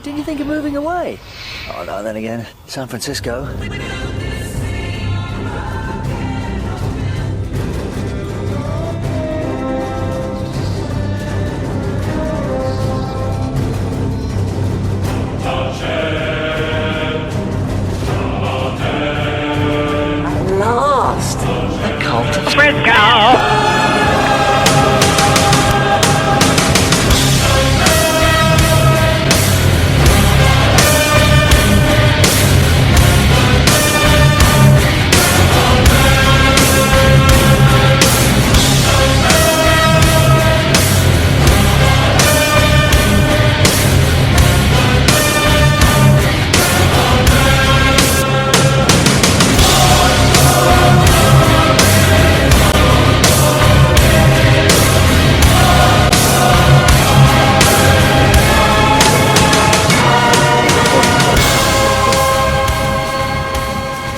Didn't you think of moving away? Oh, no, then again, San Francisco. At last! The cult of Frisco!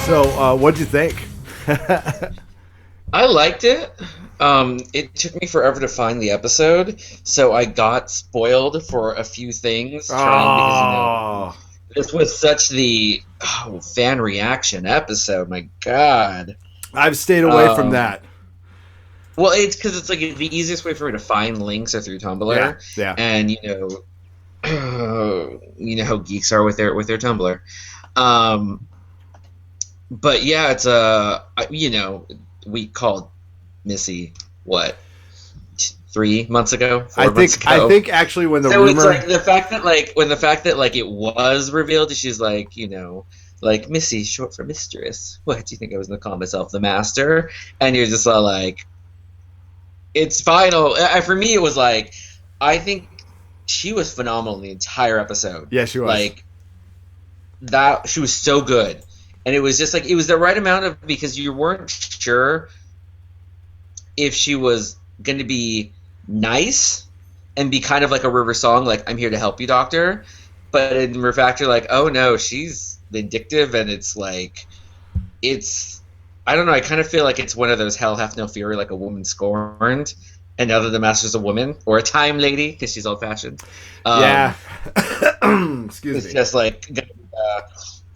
So, what'd you think? I liked it. It took me forever to find the episode, so I got spoiled for a few things. Because, this was such the fan reaction episode. My God, I've stayed away from that. Well, it's because it's like the easiest way for me to find links are through Tumblr. Yeah. And you know how geeks are with their Tumblr. But yeah, it's we called Missy 3 months ago, 4 months ago. I think actually when the so rumor, it's like the fact that it was revealed, she's like, like Missy, short for mistress. What do you think I was gonna call myself, the master? And you're just all like, it's final. For me, it was like, I think she was phenomenal in the entire episode. Yeah, she was. Like that, she was so good. And it was just like, it was the right amount of, because you weren't sure if she was going to be nice and be kind of like a River Song, like, I'm here to help you, doctor. But in Refactor, like, oh no, she's vindictive, and it's like, I don't know, I kind of feel like it's one of those Hell Hath No Fury, like a woman scorned, and now that the master's a woman, or a time lady, because she's old-fashioned. Yeah. Excuse me. It's just like...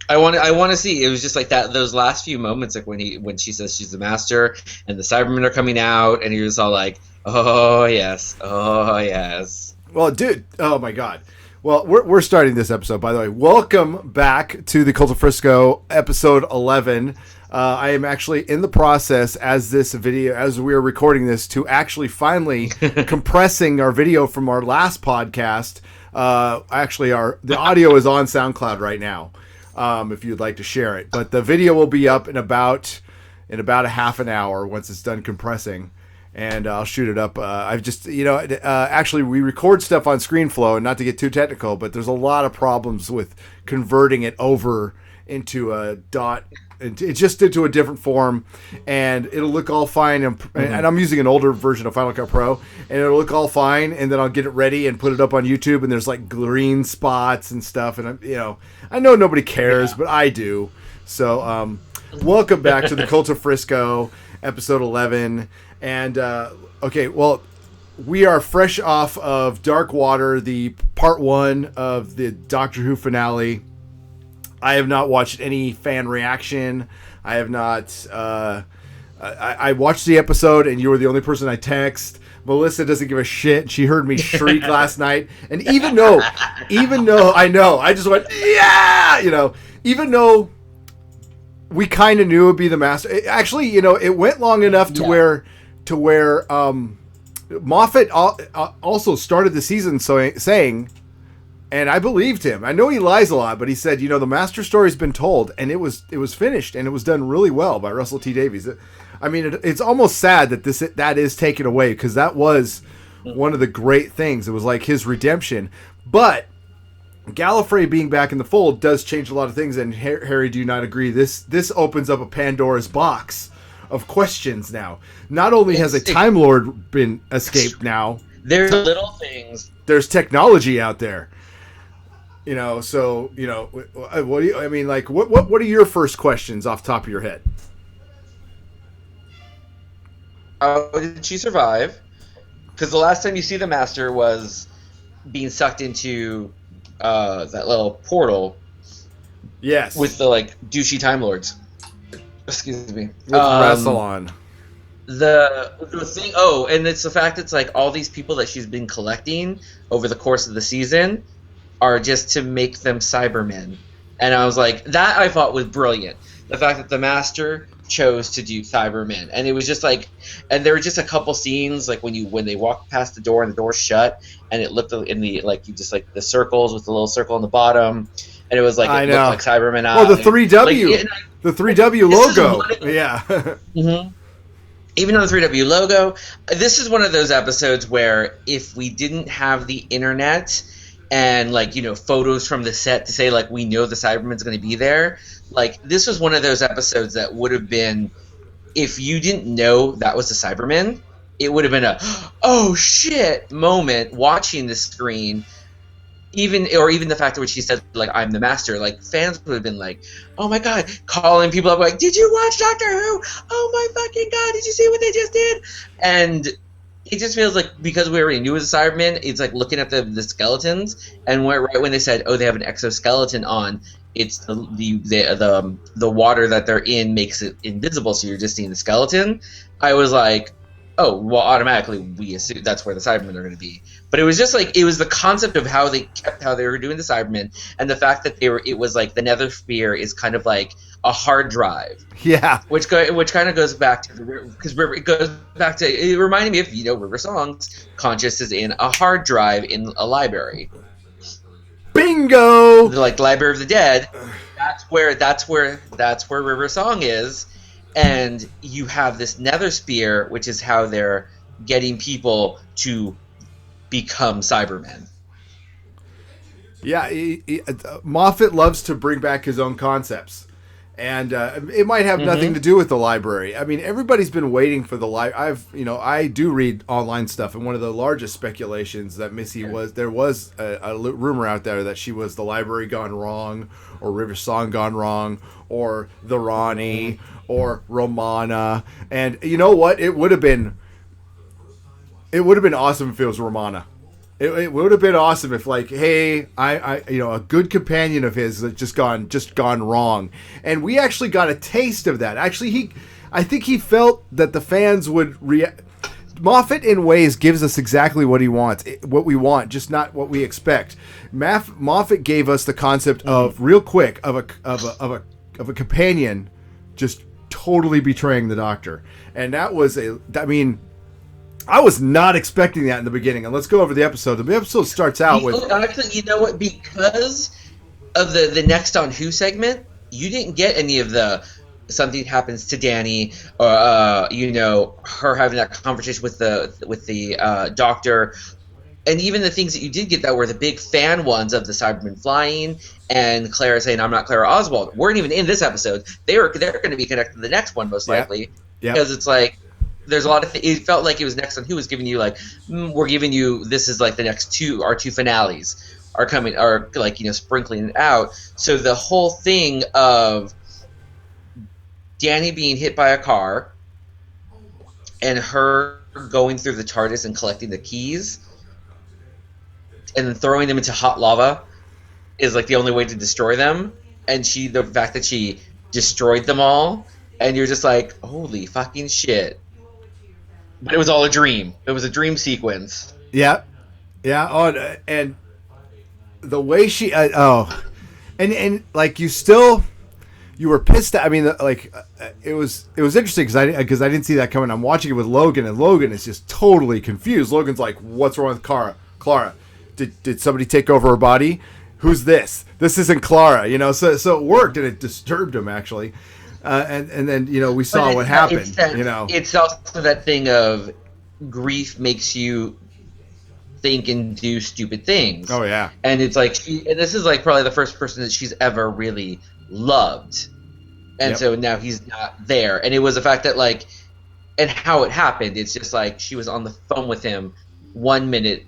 I want to see. It was just like that. Those last few moments, like when she says she's the master, and the Cybermen are coming out, and you're just all like, "Oh yes, oh yes." Well, dude, oh my God. Well, we're starting this episode, by the way. Welcome back to the Cult of Frisco, episode 11. I am actually in the process, as we are recording this, to actually finally compressing our video from our last podcast. Actually, the audio is on SoundCloud right now. If you'd like to share it, but the video will be up in about a half an hour once it's done compressing, and I'll shoot it up. I've just, actually we record stuff on ScreenFlow, and not to get too technical, but there's a lot of problems with converting it over into a dot. It's just into a different form, and it'll look all fine. And I'm using an older version of Final Cut Pro, and it'll look all fine. And then I'll get it ready and put it up on YouTube. And there's like green spots and stuff. And I know nobody cares, but I do. So, welcome back to the Cult of Frisco, episode 11. And okay, well, we are fresh off of Dark Water, the part 1 of the Doctor Who finale. I have not watched any fan reaction. I have not. I watched the episode, and you were the only person I text. Melissa doesn't give a shit. She heard me shriek last night, and even though I know, I just went, yeah, even though we kind of knew it would be the master. Actually, it went long enough to where Moffat also started the season saying. And I believed him. I know he lies a lot, but he said, the master story's been told, and it was finished, and it was done really well by Russell T Davies. It's almost sad that that is taken away, because that was one of the great things. It was like his redemption. But Gallifrey being back in the fold does change a lot of things. And Harry, do you not agree? This opens up a Pandora's box of questions now. Not only has a Time Lord been escaped now, there's little things. There's technology out there. What do you? I mean, like, what are your first questions off the top of your head? How did she survive? Because the last time you see the Master was being sucked into that little portal. Yes. With the like douchey Time Lords. Excuse me. With Rassilon. The thing. Oh, and it's the fact it's like all these people that she's been collecting over the course of the season are just to make them Cybermen. And I was like, that I thought was brilliant. The fact that the Master chose to do Cybermen, and it was just like, and there were just a couple scenes like when they walked past the door and the door shut, and it looked in the like you just like the circles with the little circle on the bottom, and it was like it looked like Cybermen. Well, the 3W, the 3W logo, yeah. Mm-hmm. Even on the 3W logo, this is one of those episodes where if we didn't have the internet and like photos from the set to say like we know the Cyberman's going to be there, like this was one of those episodes that would have been, if you didn't know that was the Cyberman, it would have been a oh shit moment watching the screen. Even the fact that when she said like I'm the Master, like fans would have been like, oh my god, calling people up like, did you watch Doctor Who? Oh my fucking god, did you see what they just did? And it just feels like because we already knew it was a Cyberman, it's like looking at the skeletons, and right when they said, oh, they have an exoskeleton on, it's the water that they're in makes it invisible, so you're just seeing the skeleton. I was like, oh, well, automatically we assume that's where the Cybermen are going to be. But it was just like, it was the concept of how they were doing the Cybermen, and the fact that it was like the Nether Sphere is kind of like a hard drive. Yeah. Which kind of goes back to it reminded me of, River Song's Conscious is in a hard drive in a library. Bingo! Like the Library of the Dead. That's where River Song is. And you have this Nether Sphere, which is how they're getting people to become Cybermen. Yeah, Moffat loves to bring back his own concepts. And it might have nothing to do with the library. I mean, everybody's been waiting for the library. I do read online stuff, and one of the largest speculations that Missy there was a rumor out there that she was the library gone wrong, or River Song gone wrong, or the Ronnie, or Romana. And you know what? It would have been awesome if it was Romana. It would have been awesome if, like, hey, I a good companion of his that just gone wrong, and we actually got a taste of that. Actually, I think he felt that the fans would react. Moffat, in ways, gives us exactly what we want, just not what we expect. Moffat gave us the concept of real quick of a companion just totally betraying the Doctor, and that was I was not expecting that in the beginning. And let's go over the episode. The episode starts out with... Actually, you know what? Because of the Next on Who segment, you didn't get any of the something happens to Danny, or her having that conversation with the Doctor, and even the things that you did get that were the big fan ones of the Cybermen flying, and Clara saying, "I'm not Clara Oswald," weren't even in this episode. They're going to be connected to the next one most likely, because it's like. There's a lot of it felt like it was Next on Who was giving you like we're giving you this is like the next our two finales are coming, are like sprinkling it out. So the whole thing of Danny being hit by a car and her going through the TARDIS and collecting the keys and then throwing them into hot lava is like the only way to destroy them, and the fact that she destroyed them all, and you're just like, holy fucking shit. But it was all a dream. It was a dream sequence. Yeah. Yeah. Oh, and the way she... And like, you were pissed at... I mean, like, it was interesting because I didn't see that coming. I'm watching it with Logan, and Logan is just totally confused. Logan's like, what's wrong with Clara? Did somebody take over her body? Who's this? This isn't Clara, So it worked, and it disturbed him, actually. And then we saw what happened. It's also that thing of grief makes you think and do stupid things. Oh yeah, and it's like and this is like probably the first person that she's ever really loved, and so now he's not there. And it was the fact that like, and how it happened. It's just like she was on the phone with him 1 minute.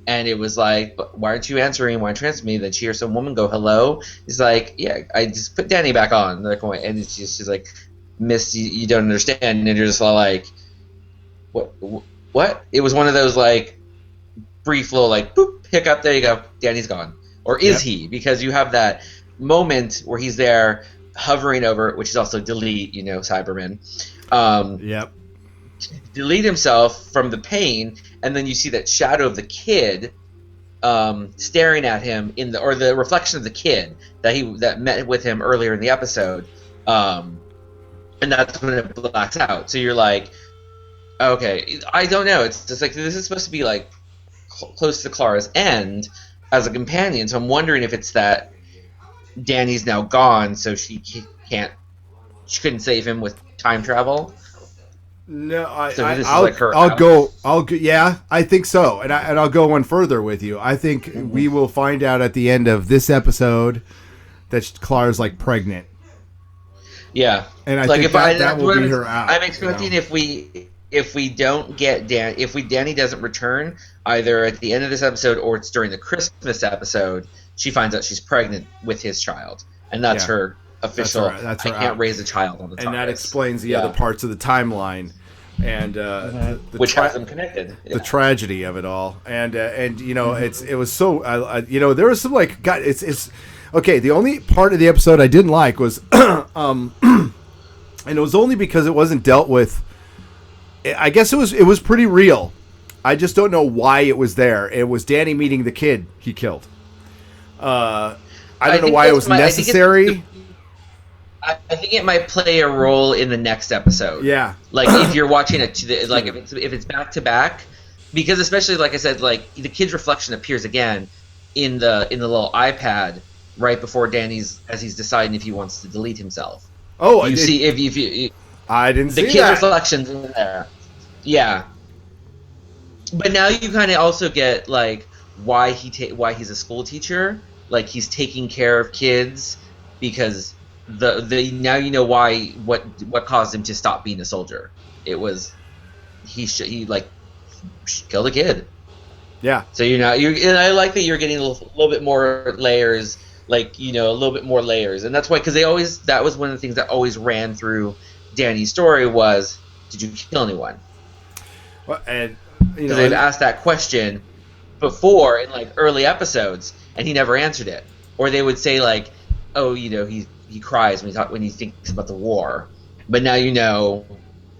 And it was like, but why aren't you answering? Why aren't you answering me? Then she hears some woman go, hello. He's like, yeah, I just put Danny back on. And she's like, miss, you don't understand. And you're just all like, what? It was one of those like brief little like, boop, hiccup, there you go. Danny's gone. or is he? Because you have that moment where he's there hovering over, which is also delete, Cyberman. Delete himself from the pain, and then you see that shadow of the kid staring at him or the reflection of the kid that met with him earlier in the episode, and that's when it blacks out. So you're like, okay, I don't know. It's just like this is supposed to be like close to Clara's end as a companion. So I'm wondering if it's that Danny's now gone, so she couldn't save him with time travel. No, I'll go. Yeah, I think so, and I'll go one further with you. I think we will find out at the end of this episode that Clara's like pregnant. Yeah, and I think that will be her out. I'm expecting if we don't get Danny doesn't return either at the end of this episode or it's during the Christmas episode, she finds out she's pregnant with his child, and that's her official. That's her I can't raise a child on the TARDIS. And that explains the other parts of the timeline, and which has them connected. The tragedy of it all, and it was so there was some like God. It's okay. The only part of the episode I didn't like was, and it was only because it wasn't dealt with. I guess it was pretty real. I just don't know why it was there. It was Danny meeting the kid he killed. I don't know why it was necessary. I think it might play a role in the next episode. Yeah, like if you're watching it, like if it's back to back, because especially like I said, like the kid's reflection appears again in the little iPad right before Danny's as he's deciding if he wants to delete himself. Oh, you see if you I didn't see the kid's reflections in there. Yeah, but now you kind of also get like why he's a school teacher. Like he's taking care of kids because the now you know why what caused him to stop being a soldier. It was he like killed a kid. Yeah. So and I like that you're getting a little bit more layers, like a little bit more layers, and that's why because that was one of the things that always ran through Danny's story was, did you kill anyone? Well, and they've asked that question before in like early episodes, and he never answered it. Or they would say like, oh, he cries when he thinks about the war, but now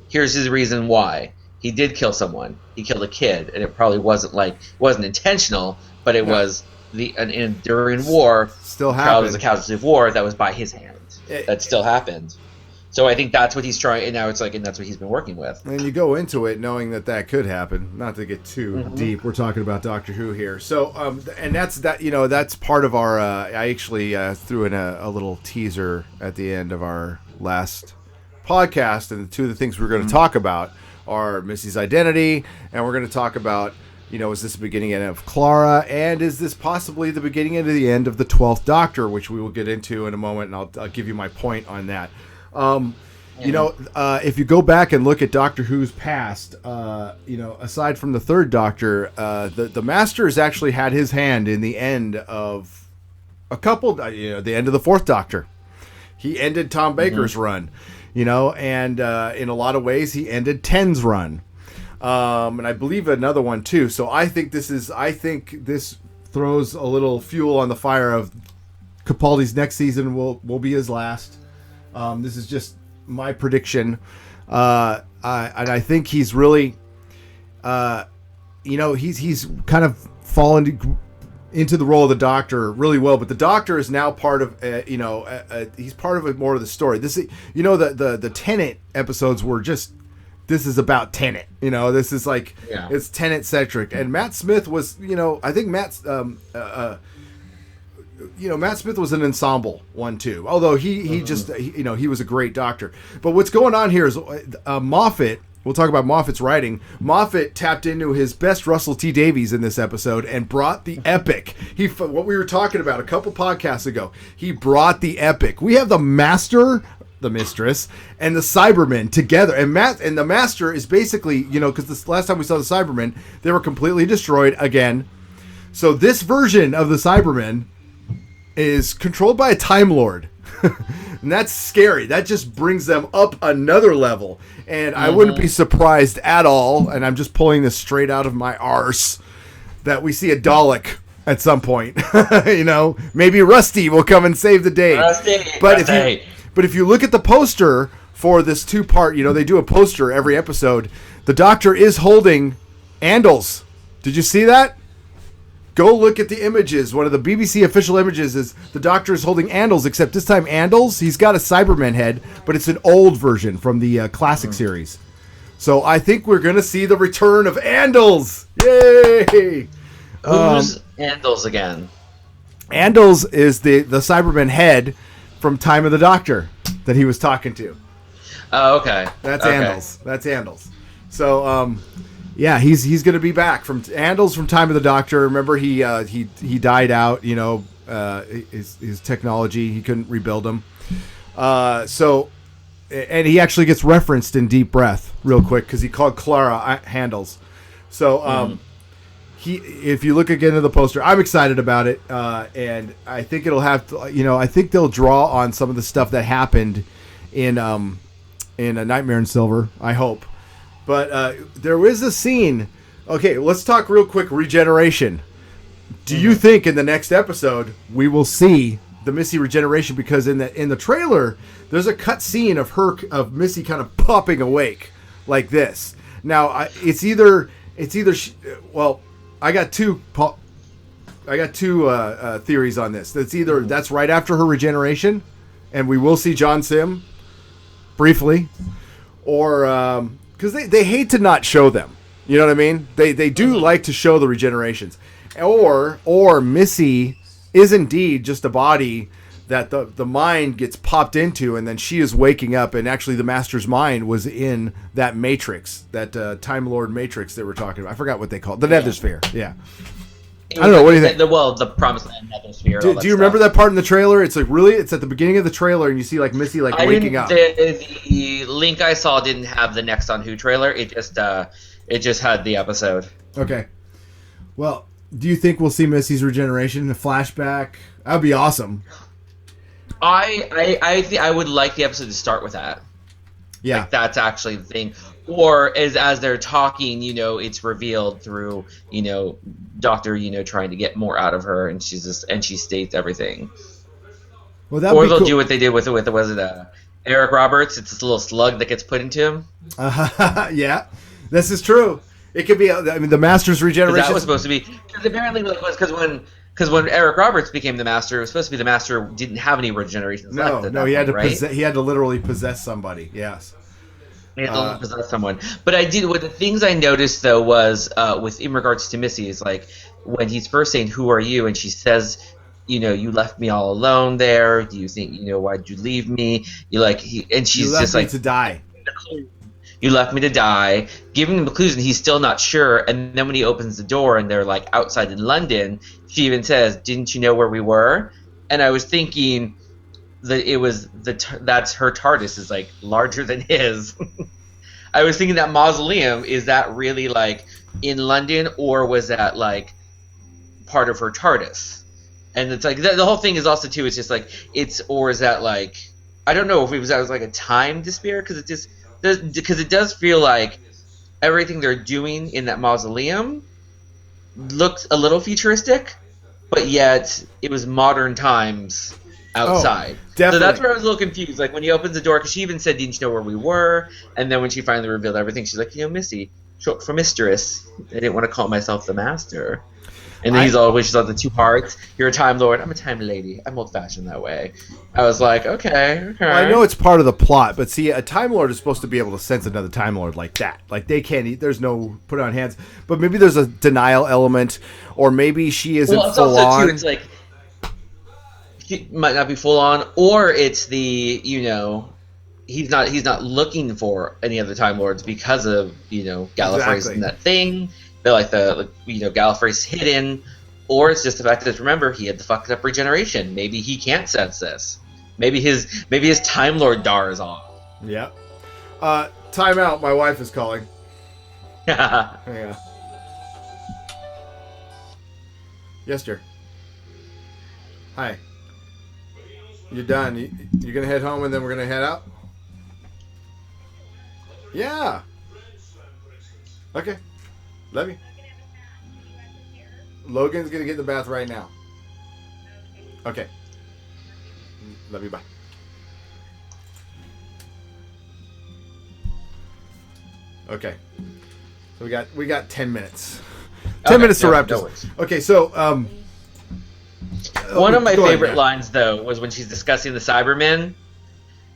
here's his reason why he did kill someone. He killed a kid, and it probably wasn't intentional, but it was during war. Still happened. Child was a casualty of war that was by his hand. That still happened. So I think that's what he's trying, and now it's like, and that's what he's been working with. And you go into it knowing that could happen. Not to get too deep, we're talking about Doctor Who here. So, and that's part of our. I actually threw in a little teaser at the end of our last podcast, and two of the things we're going to talk about are Missy's identity, and we're going to talk about, is this the beginning and end of Clara, and is this possibly the beginning and the end of the 12th Doctor, which we will get into in a moment, and I'll give you my point on that. If you go back and look at Doctor Who's past, aside from the third Doctor, the Master has actually had his hand in the end of a couple, the end of the fourth Doctor. He ended Tom Baker's run, and in a lot of ways he ended Ten's run. And I believe another one too. So I think this throws a little fuel on the fire of Capaldi's next season will be his last. This is just my prediction, and I think he's really, he's kind of fallen into the role of the Doctor really well. But the Doctor is now part of, he's part of it more of the story. This, the Tenet episodes were just. This is about Tenet, This is like it's Tenet centric, and Matt Smith was, I think Matt Smith was an ensemble one too. Although he was a great Doctor. But what's going on here is Moffat. We'll talk about Moffat's writing. Moffat tapped into his best Russell T Davies in this episode and brought the epic. What we were talking about a couple podcasts ago. He brought the epic. We have the Master, the Mistress, and the Cybermen together. And the Master is basically, because the last time we saw the Cybermen, they were completely destroyed again. So this version of the Cybermen is controlled by a Time Lord. And that's scary. That just brings them up another level. And I wouldn't be surprised at all, and I'm just pulling this straight out of my arse, that we see a Dalek at some point. Maybe Rusty will come and save the day. But if you look at the poster for this 2-part, they do a poster every episode. The Doctor is holding Andals. Did you see that? Go look at the images. One of the BBC official images is the Doctor is holding Andals, except this time Andals, he's got a Cyberman head, but it's an old version from the classic series. So I think we're going to see the return of Andals. Yay! Who's Andals again? Andals is the Cyberman head from Time of the Doctor that he was talking to. Oh, okay. That's Andals. So, he's going to be back from Andals from Time of the Doctor. Remember, he died out. His technology, he couldn't rebuild him. And he actually gets referenced in Deep Breath real quick because he called Clara Handles. So, if you look again at the poster, I'm excited about it, and I think it'll have to. I think they'll draw on some of the stuff that happened in A Nightmare in Silver. I hope, but there was a scene. Okay, let's talk real quick. Regeneration. Do you think in the next episode we will see the Missy regeneration? Because in the trailer, there's a cut scene of Missy kind of popping awake like this. Now it's either. Well, I got two theories on this. That's either that's right after her regeneration, and we will see John Sim briefly, or because they hate to not show them. You know what I mean? They do like to show the regenerations, or Missy is indeed just a body that the mind gets popped into, and then she is waking up, and actually the Master's mind was in that matrix, that Time Lord matrix that we're talking about. I forgot what they call it. The Nethersphere. Yeah. I don't know. What do you think? The Promised Land Nethersphere. Do you remember that part in the trailer? It's it's at the beginning of the trailer, and you see Missy waking up. The link I saw didn't have the Next on Who trailer. It just had the episode. Okay. Well, do you think we'll see Missy's regeneration in a flashback? That'd be awesome. I would like the episode to start with that. Yeah, that's actually the thing. Or as they're talking, it's revealed through Doctor, trying to get more out of her, and she states everything. Well, or they'll do what they did with was it Eric Roberts? It's this little slug that gets put into him. Yeah, this is true. It could be. The Master's regeneration. That was supposed to be because apparently because when Eric Roberts became the Master, it was supposed to be the Master didn't have any regenerations left. No, he had to he had to literally possess somebody. Yes, he had to possess someone. But one of the things I noticed though was in regards to Missy is when he's first saying, "Who are you?" and she says, "You left me all alone there. Do you think why'd you leave me?" And she's just to die. You left me to die, giving him the clues, and he's still not sure. And then when he opens the door and they're outside in London, she even says, "Didn't you know where we were?" And I was thinking that it was that's her TARDIS is larger than his. I was thinking that mausoleum, is that really in London, or was that part of her TARDIS? And it's the whole thing is also too. It's just or is that I don't know if it was a time despair because it does feel like everything they're doing in that mausoleum looks a little futuristic, but yet it was modern times outside. Definitely. So that's where I was a little confused. When he opens the door, because she even said, "Didn't you know where we were?" And then when she finally revealed everything, she's like, Missy, short for mistress. I didn't want to call myself the Master. And then she's the 2 hearts. You're a Time Lord. I'm a Time Lady. I'm old-fashioned that way. I was like, okay. Well, I know it's part of the plot, but see, a Time Lord is supposed to be able to sense another Time Lord like that. They can't. There's no put on hands. But maybe there's a denial element, or maybe she isn't full on. Too, it's she might not be full on, or it's the he's not looking for any other Time Lords because of Gallifrey's and that thing. They're Gallifrey's hidden, or it's just the fact that remember he had the fucked up regeneration. Maybe he can't sense this. Maybe his Time Lord Dar is off. Yeah. Time out. My wife is calling. Yeah. Yes, dear. Hi. You're done. You're gonna head home and then we're gonna head out. Yeah. Okay. Love you. Logan's gonna get in the bath right now. Okay. Love you. Bye. Okay. So we got 10 minutes. 10 minutes to wrap this. Okay, so one of my favorite lines though was when she's discussing the Cybermen,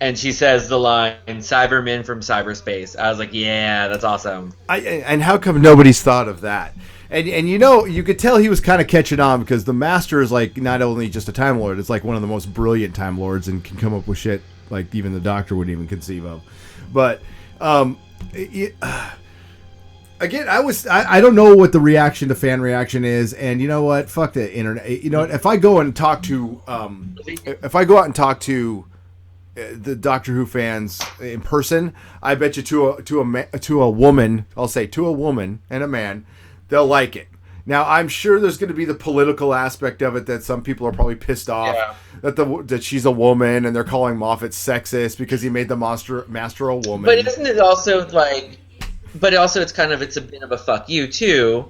and she says the line "Cybermen from cyberspace." I was like, "Yeah, that's awesome." And how come nobody's thought of that? And you could tell he was kind of catching on because the Master is like not only just a Time Lord, it's like one of the most brilliant Time Lords and can come up with shit like even the Doctor wouldn't even conceive of. But again, I don't know what the fan reaction is, and you know what? Fuck the internet. You know what? If I go and talk to the Doctor Who fans in person, I bet you to a woman, I'll say to a woman and a man, they'll like it. Now, I'm sure there's going to be the political aspect of it that some people are probably pissed off that she's a woman and they're calling Moffat sexist because he made the master a woman. But isn't it also like? But also, it's a bit of a fuck you too,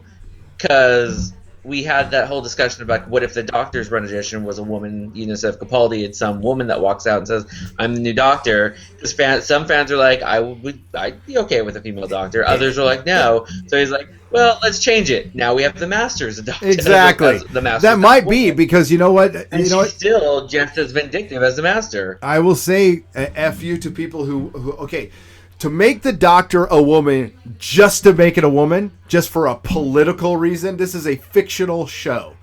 because we had that whole discussion about what if the Doctor's rendition was a woman, instead of Capaldi, it's some woman that walks out and says, "I'm the new Doctor." Because some fans are like, I'd be okay with a female Doctor. Others are like, no. So he's like, well, let's change it. Now we have the Master as a Doctor. Exactly. That might be because you know what? And she's still just as vindictive as the Master. I will say F you to people who okay. To make the Doctor a woman just to make it a woman, just for a political reason, this is a fictional show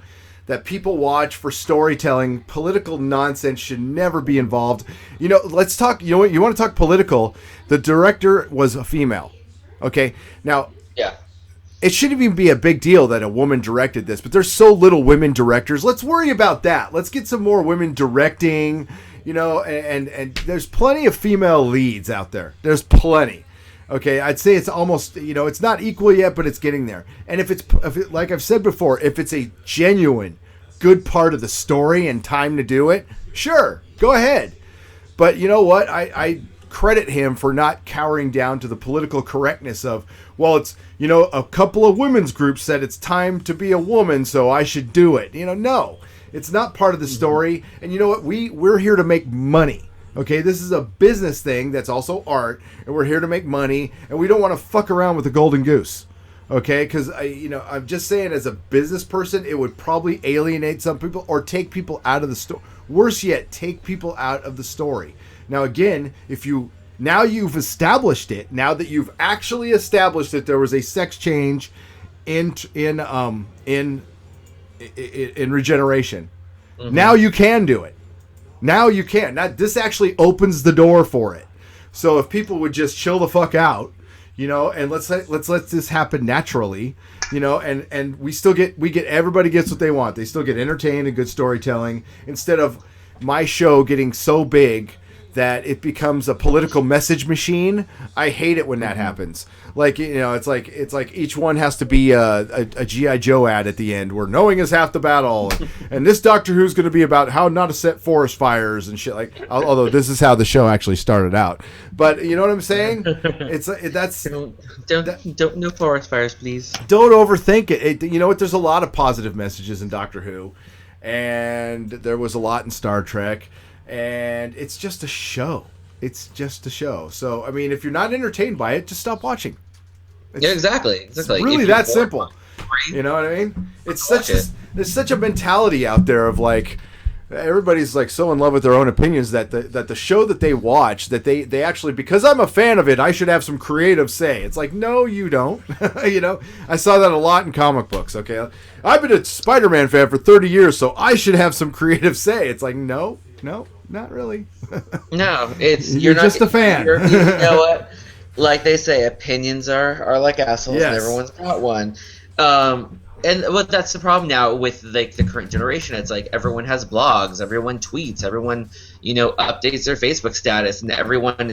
that people watch for storytelling. Political nonsense should never be involved. Let's talk, you want to talk political? The director was a female. Okay? Now, yeah. It shouldn't even be a big deal that a woman directed this, but there's so little women directors. Let's worry about that. Let's get some more women directing. And there's plenty of female leads out there. There's plenty. Okay, I'd say it's almost, it's not equal yet, but it's getting there. And if it, like I've said before, if it's a genuine good part of the story and time to do it, sure, go ahead. But you know what? I credit him for not cowering down to the political correctness of, well, it's, a couple of women's groups said it's time to be a woman, so I should do it. No. It's not part of the story. And you know what? We're here to make money. Okay? This is a business thing that's also art, and we're here to make money, and we don't want to fuck around with the golden goose. Okay? Because, I'm just saying as a business person, it would probably alienate some people or take people out of the story. Worse yet, take people out of the story. Now, again, now you've established it, now that you've actually established that there was a sex change in regeneration. Mm-hmm. Now you can do it. Now you can. This actually opens the door for it. So if people would just chill the fuck out, and let's let this happen naturally, and everybody gets what they want. They still get entertained and good storytelling instead of my show getting so big that it becomes a political message machine. I hate it when that happens. Like, it's like each one has to be a G.I. Joe ad at the end where knowing is half the battle. And this Doctor Who's going to be about how not to set forest fires and shit. Like, although this is how the show actually started out. But you know what I'm saying? Don't no forest fires, please. Don't overthink it. You know what? There's a lot of positive messages in Doctor Who, and there was a lot in Star Trek. And it's just a show. It's just a show. So, I mean, if you're not entertained by it, just stop watching. Exactly. It's really that simple. You know what I mean? There's such a mentality out there of like, everybody's like so in love with their own opinions that the show that they watch, that they actually, because I'm a fan of it, I should have some creative say. It's like, no, you don't. I saw that a lot in comic books. Okay, I've been a Spider-Man fan for 30 years, so I should have some creative say. It's like, no, not really. No, you're not, just a fan. You know what? Like they say, opinions are like assholes, yes. And everyone's got one. That's the problem now with like the current generation. It's like everyone has blogs, everyone tweets, everyone updates their Facebook status, and everyone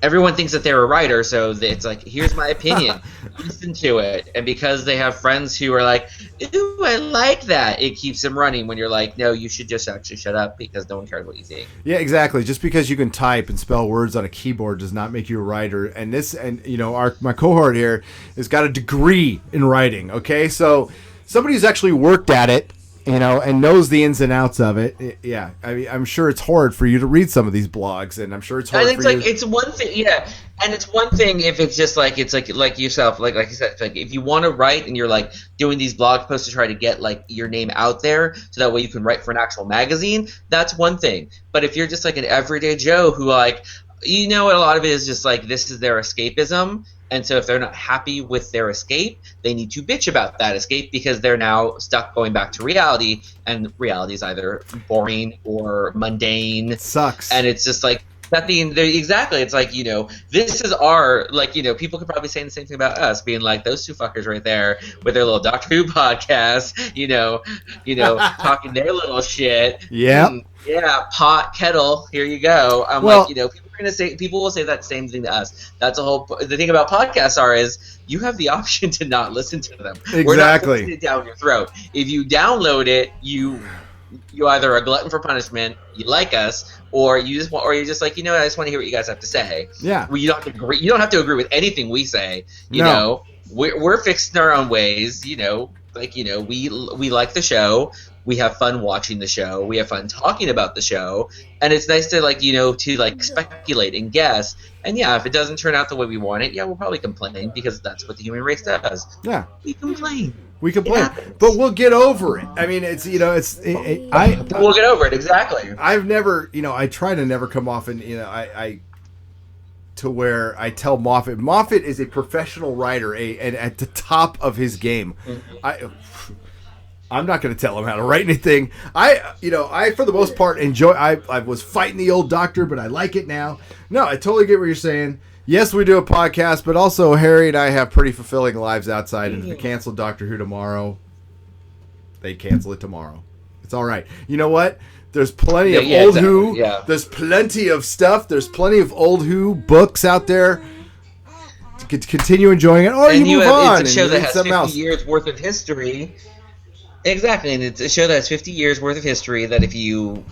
everyone thinks that they're a writer, so it's like, here's my opinion. Listen to it. And because they have friends who are like, ooh, I like that, it keeps them running when you're like, no, you should just actually shut up because no one cares what you think. Yeah, exactly. Just because you can type and spell words on a keyboard does not make you a writer. And my cohort here has got a degree in writing. Okay, so somebody who's actually worked at it, and knows the ins and outs of it. Yeah, I mean, I'm sure it's hard for you to read some of these blogs, and I'm sure it's hard. And it's one thing, yeah. And it's one thing if it's just like like yourself, like you said, like if you want to write and you're like doing these blog posts to try to get like your name out there, so that way you can write for an actual magazine. That's one thing. But if you're just like an everyday Joe who like, a lot of it is just like this is their escapism. And so if they're not happy with their escape, they need to bitch about that escape because they're now stuck going back to reality. And reality is either boring or mundane. It sucks. And it's just like nothing. Exactly. It's like, this is our, like, people could probably say the same thing about us, being like those two fuckers right there with their little Doctor Who podcast, talking their little shit. Yeah. Yeah, pot, kettle, here you go. People will say that same thing to us. That's the thing about podcasts is you have the option to not listen to them. Exactly. We're not forcing it down your throat. If you download it, you either are a glutton for punishment, you like us, or you're just like, I just want to hear what you guys have to say. Yeah. Well, you don't have to agree. You don't have to agree with anything we say. No. We're fixed in our own ways. We like the show. We have fun watching the show. We have fun talking about the show, and it's nice to speculate and guess. And yeah, if it doesn't turn out the way we want it, we'll probably complain because that's what the human race does. Yeah, we complain. But we'll get over it. I mean, we'll get over it. Exactly. I've never, I try to never come off and to where I tell Moffat is a professional writer, and at the top of his game. Mm-hmm. I'm not going to tell him how to write anything. I for the most part enjoy. I was fighting the old Doctor, but I like it now. No, I totally get what you're saying. Yes, we do a podcast, but also Harry and I have pretty fulfilling lives outside. And if we cancel Doctor Who tomorrow, they cancel it tomorrow. It's all right. You know what? There's plenty of old Who. Yeah. There's plenty of stuff. There's plenty of old Who books out there. To continue enjoying it, or you move on. It's a show that has 50 years worth of history. Exactly, and it's a show that has 50 years worth of history that if you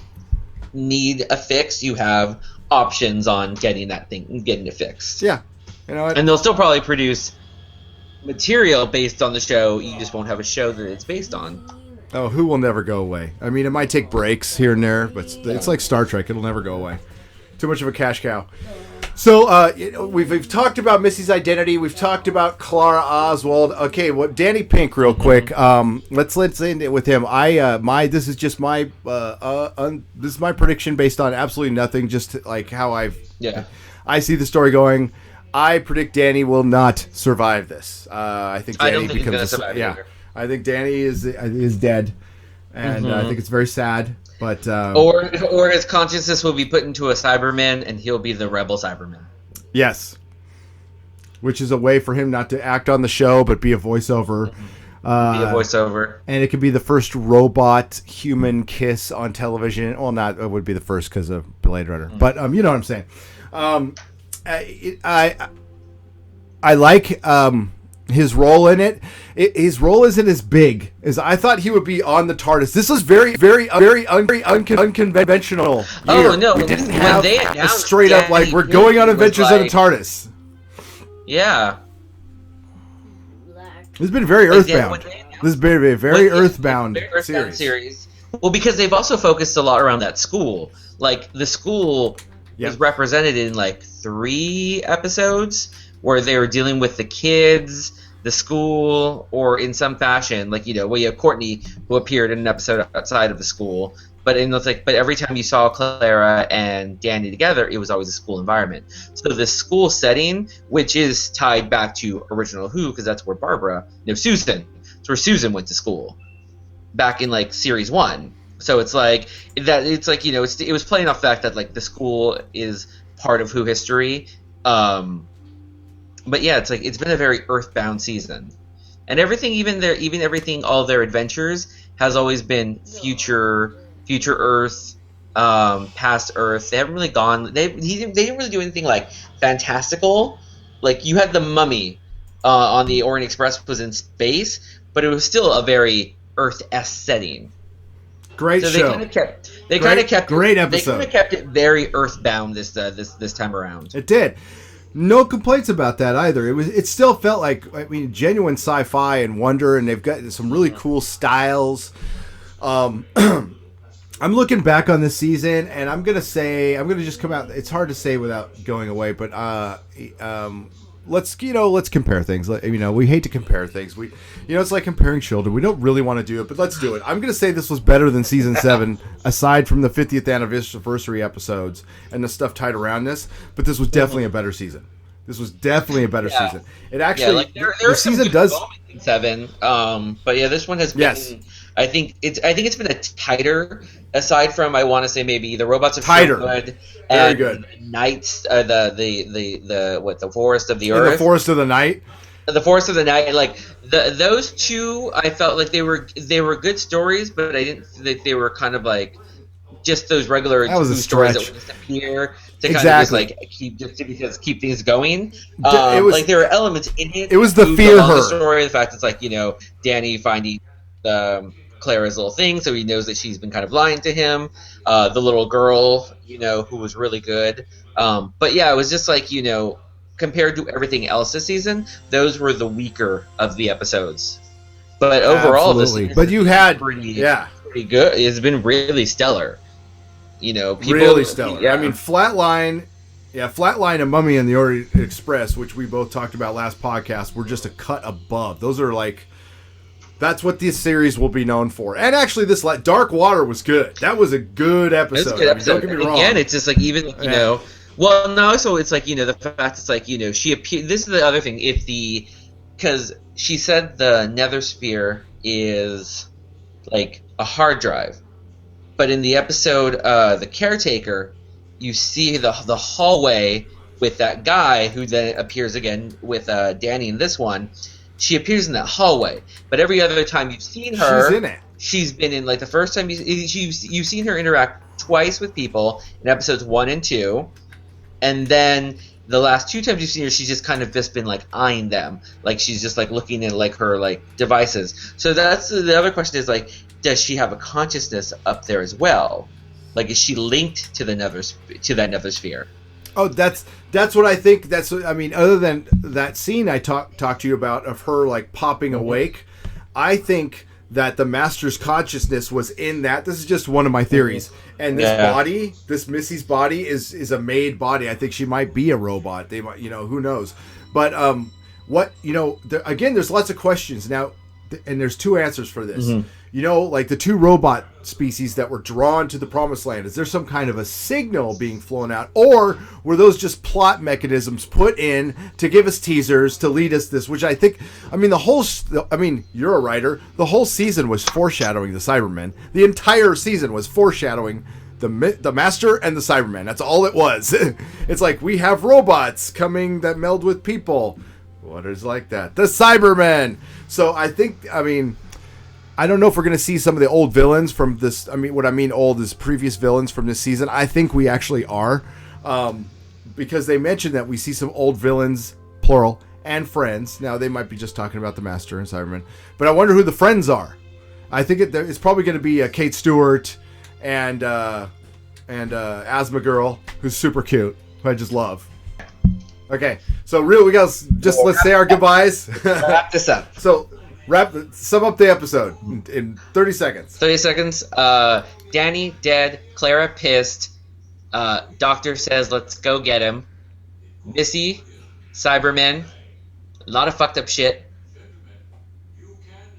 need a fix, you have options on getting it fixed. Yeah. You know what? And they'll still probably produce material based on the show, you just won't have a show that it's based on. Oh, Who will never go away. I mean, it might take breaks here and there, but it's like Star Trek, it'll never go away. Too much of a cash cow. So, we've talked about Missy's identity. We've talked about Clara Oswald. Okay, Danny Pink, real quick. Let's end it with him. This is just my this is my prediction based on absolutely nothing. Just like how I see the story going. I predict Danny will not survive this. I think Danny becomes I think Danny is dead, and I think it's very sad. But or his consciousness will be put into a Cyberman, and he'll be the rebel Cyberman. Yes, which is a way for him not to act on the show, but be a voiceover. Be a voiceover, and it could be the first robot human kiss on television. Well, it would be the first because of Blade Runner, but you know what I'm saying. I like his role in it. His role isn't as big as I thought he would be on the TARDIS. This was very unconventional. Year. Oh no! We didn't have a straight up like we're going on adventures on the TARDIS. Yeah. This has been very earthbound. This has been a very earthbound series. Well, because they've also focused a lot around that school. Like the school is represented in like 3 episodes where they were dealing with the kids, the school, or in some fashion, like, where you have Courtney who appeared in an episode outside of the school. But every time you saw Clara and Danny together, it was always a school environment. So the school setting, which is tied back to original Who, because that's where Susan. It's where Susan went to school back in like series 1. So it's like that. It's like it was playing off the fact that like the school is part of Who history. But yeah, it's like it's been a very earthbound season, and everything, all their adventures has always been future Earth, past Earth. They haven't really gone. They didn't really do anything like fantastical. Like you had the Mummy on the Orient Express was in space, but it was still a very Earth-esque setting. Great so show. They kind of kept great episode. They kind of kept it very Earthbound this time around. It did. No complaints about that either. It still felt like, I mean, genuine sci-fi and wonder, and they've got some really cool styles. I'm looking back on this season, and I'm gonna just come out. It's hard to say without going away, but let's compare things. We hate to compare things. It's like comparing children. We don't really want to do it, but let's do it. I'm gonna say this was better than season 7, aside from the 50th anniversary episodes and the stuff tied around this. But this was definitely a better season. This was definitely a better season. It actually, the season does 7, but yeah, this one has been. Yes. I think it's been a tighter. Aside from, I want to say maybe the robots are tighter, so good, very good. Nights, the Forest of the Earth, the Forest of the Night, the Forest of the Night. Like those two, I felt like they were good stories, but I didn't think they were kind of like just those regular stories that would disappear to kind of just like keep things going. Like there were elements in it. It was the fear her story. The fact it's like Danny finding Clara's little thing, so he knows that she's been kind of lying to him. The little girl, who was really good. But yeah, it was just like, compared to everything else this season, those were the weaker of the episodes. But overall, you had pretty good. It's been really stellar. Really stellar. Yeah. I mean, Flatline and Mummy and the Orient Express, which we both talked about last podcast, were just a cut above. Those are like. That's what this series will be known for. And actually, this Dark Water was good. That was a good episode. It was a good episode. Don't get me wrong. Again, it's just like even Well, no. So it's like the fact it's like she appeared. This is the other thing. Because she said the Nether Sphere is like a hard drive, but in the episode The Caretaker, you see the hallway with that guy who then appears again with Danny in this one. She appears in that hallway, but every other time you've seen her, she's in it. She's been in the first time you've seen her interact twice with people in episodes 1 and 2, and then the last 2 times you've seen her, she's just kind of been like eyeing them, like she's just like looking at like her like devices. So that's the other question is like, does she have a consciousness up there as well? Like, is she linked to that Nether Sphere? Oh, that's what I think. Other than that scene I talked to you about of her like popping awake, I think that the Master's consciousness was in that. This is just one of my theories. And this body, this Missy's body, is a made body. I think she might be a robot. They might, who knows? But again, there's lots of questions now, and there's 2 answers for this. Mm-hmm. Like the 2 robot species that were drawn to the Promised Land. Is there some kind of a signal being flown out? Or were those just plot mechanisms put in to give us teasers, to lead us this, which I think, you're a writer. The whole season was foreshadowing the Cybermen. The entire season was foreshadowing the Master and the Cybermen. That's all it was. It's like, we have robots coming that meld with people. What is like that? The Cybermen! So I think, I don't know if we're going to see some of the old villains from this. What I mean old is previous villains from this season. I think we actually are. Because they mentioned that we see some old villains, plural, and friends. Now, they might be just talking about the Master and Cybermen. But I wonder who the friends are. I think it's probably going to be Kate Stewart and Asthma Girl, who's super cute, who I just love. Okay, so let's say our goodbyes. Wrap this up. So... sum up the episode in 30 seconds. 30 seconds. Danny dead. Clara pissed. Doctor says, let's go get him. Missy, Cybermen. A lot of fucked up shit.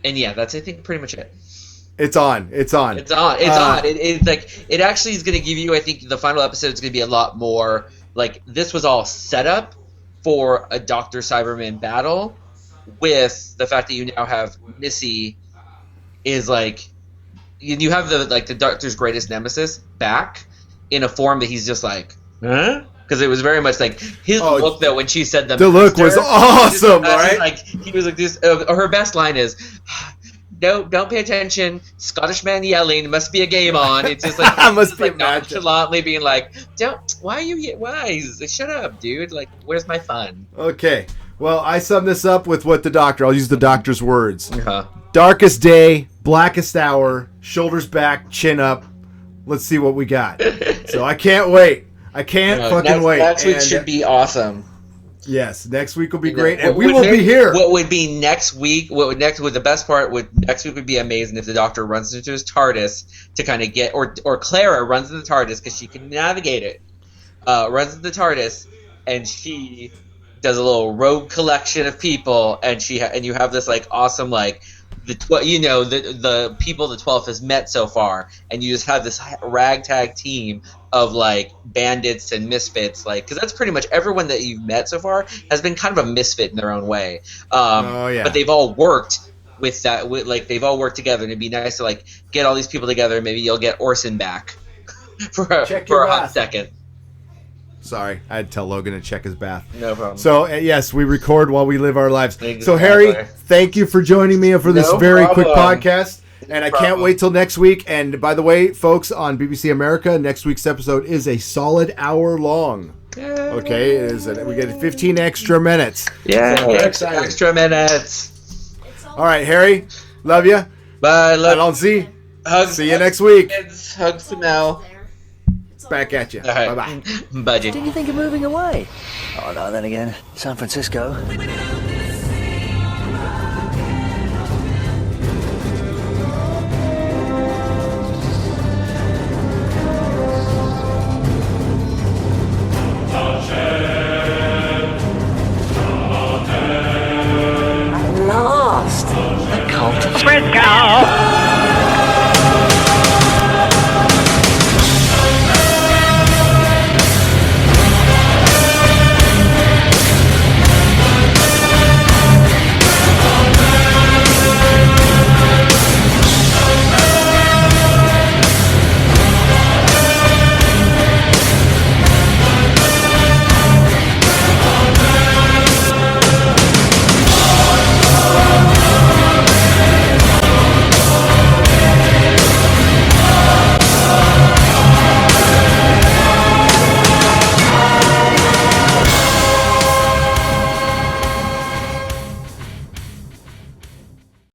And yeah, that's, I think, pretty much it. It's on. It's on. It's like, it actually is going to give you, I think, the final episode is going to be a lot more, like, this was all set up for a Dr. Cyberman battle. With the fact that you now have Missy is like you have the Doctor's greatest nemesis back in a form that he's just like, huh? Because it was very much like his look though when she said the look was awesome, right? Like he was like this. Her best line is, don't pay attention. Scottish man yelling. Must be a game on. It's just like Must be like a match. nonchalantly being like, why are you? Why? Shut up, dude. Like, where's my fun? Okay. Well, I sum this up with what the doctor. I'll use the doctor's words. Uh-huh. Darkest day, blackest hour, shoulders back, chin up. Let's see what we got. So I can't wait. I can't fucking wait. Next week should be awesome. Yes, next week will be great, and we will be here. What would be next week? What the best part next week would be amazing if the Doctor runs into his TARDIS to kind of get, or Clara runs into the TARDIS because she can navigate it. Runs into the TARDIS, and she does a little rogue collection of people, and you have this like awesome like the people the 12th has met so far, and you just have this ragtag team of like bandits and misfits, like, because that's pretty much everyone that you've met so far has been kind of a misfit in their own way. But they've all worked with that, they've all worked together, and it'd be nice to like get all these people together. Maybe you'll get Orson back for a hot second. Sorry, I had to tell Logan to check his bath. No problem. So, yes, we record while we live our lives. Exactly. So, Harry, thank you for joining me for this quick podcast. And I can't wait till next week. And by the way, folks, on BBC America, next week's episode is a solid hour long. Okay, we get 15 extra minutes. Yeah, so extra minutes. All right, Harry, love you. Bye. Love. See you next week. Hugs for now. Back at you. Right. Bye-bye. Budget. Did you think of moving away? Oh, no, then again, San Francisco.